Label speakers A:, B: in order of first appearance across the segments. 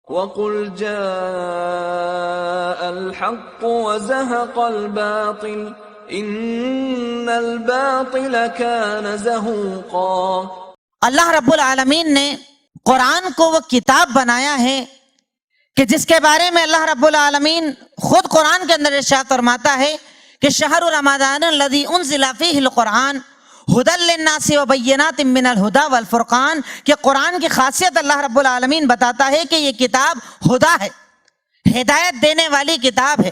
A: وَقُلْ جَاءَ الْحَقُّ وَزَهَقَ الْبَاطِلُ إِنَّ الْبَاطِلَ كَانَ زَهُوقًا۔
B: اللہ رب العالمین نے قرآن کو وہ کتاب بنایا ہے کہ جس کے بارے میں اللہ رب العالمین خود قرآن کے اندر ارشاد فرماتا ہے کہ شہر رمضان الذی انزل فیہ القرآن ھدی للناس وبینات من الھدی والفرقان، کہ قرآن کی خاصیت اللہ رب العالمین بتاتا ہے کہ یہ کتاب ہدا ہے، ہدایت دینے والی کتاب ہے۔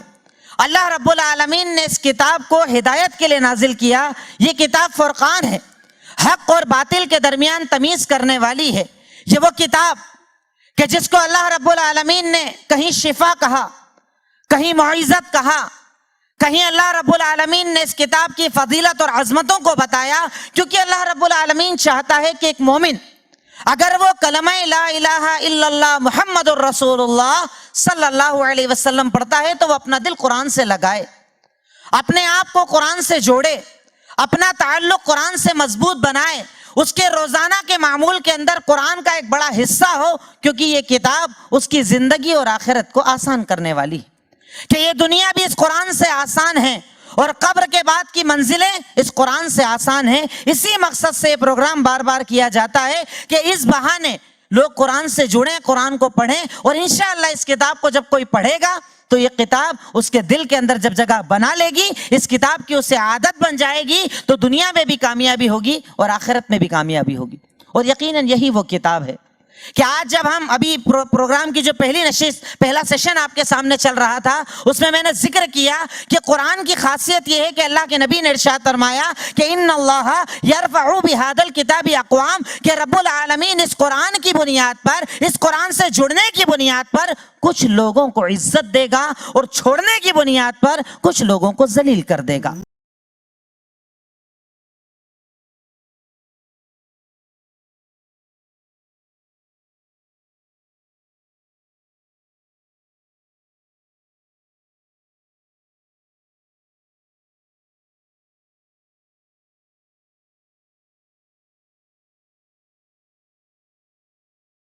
B: اللہ رب العالمین نے اس کتاب کو ہدایت کے لیے نازل کیا۔ یہ کتاب فرقان ہے، حق اور باطل کے درمیان تمیز کرنے والی ہے۔ یہ وہ کتاب کہ جس کو اللہ رب العالمین نے کہیں شفا کہا، کہیں معزت کہا، کہیں اللہ رب العالمین نے اس کتاب کی فضیلت اور عظمتوں کو بتایا، کیونکہ اللہ رب العالمین چاہتا ہے کہ ایک مومن اگر وہ کلمہ لا الہ الا اللہ محمد الرسول اللہ صلی اللہ علیہ وسلم پڑھتا ہے تو وہ اپنا دل قرآن سے لگائے، اپنے آپ کو قرآن سے جوڑے، اپنا تعلق قرآن سے مضبوط بنائے، اس کے روزانہ کے معمول کے اندر قرآن کا ایک بڑا حصہ ہو، کیونکہ یہ کتاب اس کی زندگی اور آخرت کو آسان کرنے والی ہے، کہ یہ دنیا بھی اس قرآن سے آسان ہے اور قبر کے بعد کی منزلیں اس قرآن سے آسان ہیں۔ اسی مقصد سے یہ پروگرام بار بار کیا جاتا ہے کہ اس بہانے لوگ قرآن سے جڑیں، قرآن کو پڑھیں، اور انشاءاللہ اس کتاب کو جب کوئی پڑھے گا تو یہ کتاب اس کے دل کے اندر جب جگہ بنا لے گی، اس کتاب کی اسے عادت بن جائے گی، تو دنیا میں بھی کامیابی ہوگی اور آخرت میں بھی کامیابی ہوگی۔ اور یقیناً یہی وہ کتاب ہے کہ آج جب ہم ابھی پروگرام کی جو پہلی نشست، پہلا سیشن آپ کے سامنے چل رہا تھا، اس میں نے ذکر کیا کہ قرآن کی خاصیت یہ ہے کہ اللہ کے نبی نے ارشاد فرمایا کہ ان اللہ یرفع بہذا الکتاب اقوام، کہ رب العالمین اس قرآن کی بنیاد پر، اس قرآن سے جڑنے کی بنیاد پر کچھ لوگوں کو عزت دے گا اور چھوڑنے کی بنیاد پر کچھ لوگوں کو ذلیل کر دے گا۔